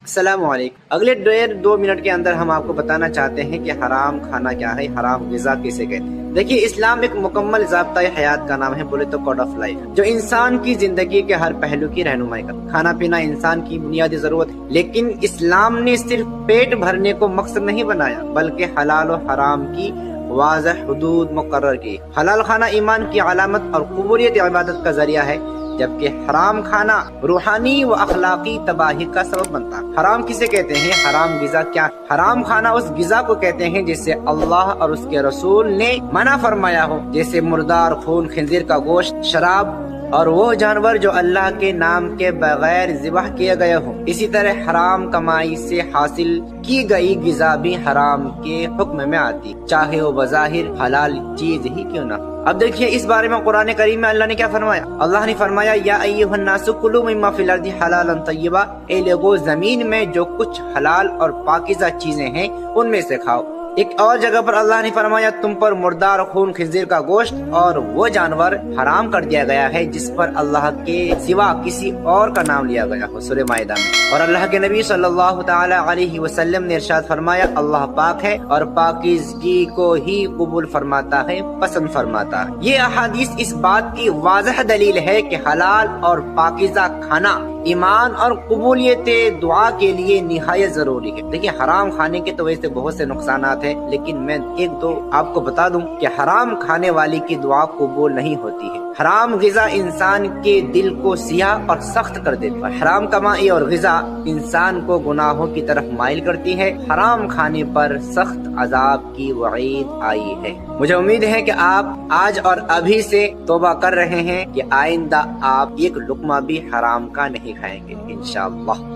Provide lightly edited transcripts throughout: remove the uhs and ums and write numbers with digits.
السلام علیکم۔ اگلے 1.5-2 منٹ کے اندر ہم آپ کو بتانا چاہتے ہیں کہ حرام کھانا کیا ہے، حرام غذا کسے کہتے ہیں۔ دیکھیے، اسلام ایک مکمل ضابطۂ حیات کا نام ہے، بولے تو کوڈ آف لائف، جو انسان کی زندگی کے ہر پہلو کی رہنمائی کرتا ہے۔ کھانا پینا انسان کی بنیادی ضرورت ہے، لیکن اسلام نے صرف پیٹ بھرنے کو مقصد نہیں بنایا، بلکہ حلال و حرام کی واضح حدود مقرر کی۔ حلال کھانا ایمان کی علامت اور قبولیت عبادت کا ذریعہ ہے، جبکہ حرام کھانا روحانی و اخلاقی تباہی کا سبب بنتا ہے۔ حرام کسے کہتے ہیں؟ حرام غذا کیا؟ حرام کھانا اس غذا کو کہتے ہیں جسے اللہ اور اس کے رسول نے منع فرمایا ہو، جیسے مردار خون، خنزیر کا گوشت، شراب اور وہ جانور جو اللہ کے نام کے بغیر ذبح کیے گئے ہوں۔ اسی طرح حرام کمائی سے حاصل کی گئی غذا بھی حرام کے حکم میں آتی، چاہے وہ بظاہر حلال چیز ہی کیوں نہ ہو۔ اب دیکھیے، اس بارے میں قرآن کریم میں اللہ نے کیا فرمایا؟ اللہ نے فرمایا، یا ایھا الناس کلوا مما فی الارض حلالا طیبا، اے لوگو زمین میں جو کچھ حلال اور پاکیزہ چیزیں ہیں ان میں سے کھاؤ۔ ایک اور جگہ پر اللہ نے فرمایا، تم پر مردار خون، خنزیر کا گوشت اور وہ جانور حرام کر دیا گیا ہے جس پر اللہ کے سوا کسی اور کا نام لیا گیا ہو، سورہ مائدہ میں۔ اور اللہ کے نبی صلی اللہ تعالی علیہ وسلم نے ارشاد فرمایا، اللہ پاک ہے اور پاکیزگی کو ہی قبول فرماتا ہے، پسند فرماتا ہے۔ یہ احادیث اس بات کی واضح دلیل ہے کہ حلال اور پاکیزہ کھانا ایمان اور قبولیت دعا کے لیے نہایت ضروری ہے۔ دیکھیں، حرام کھانے کے تو ویسے بہت سے نقصانات ہیں، لیکن میں ایک دو آپ کو بتا دوں کہ حرام کھانے والی کی دعا قبول نہیں ہوتی ہے۔ حرام غذا انسان کے دل کو سیاہ اور سخت کر دیتی ہے۔ حرام کمائی اور غذا انسان کو گناہوں کی طرف مائل کرتی ہے۔ حرام کھانے پر سخت عذاب کی وعید آئی ہے۔ مجھے امید ہے کہ آپ آج اور ابھی سے توبہ کر رہے ہیں کہ آئندہ آپ ایک لقمہ بھی حرام کا نہیں کھائیں گے انشاءاللہ۔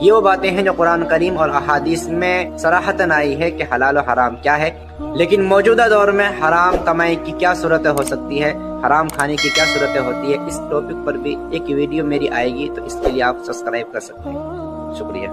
یہ وہ باتیں ہیں جو قرآن کریم اور احادیث میں صراحتاً آئی ہے کہ حلال و حرام کیا ہے، لیکن موجودہ دور میں حرام کمائی کی کیا صورتیں ہو سکتی ہے، حرام کھانے کی کیا صورتیں ہوتی ہے، اس ٹاپک پر بھی ایک ویڈیو میری آئے گی، تو اس کے لیے آپ سبسکرائب کر سکتے ہیں۔ شکریہ۔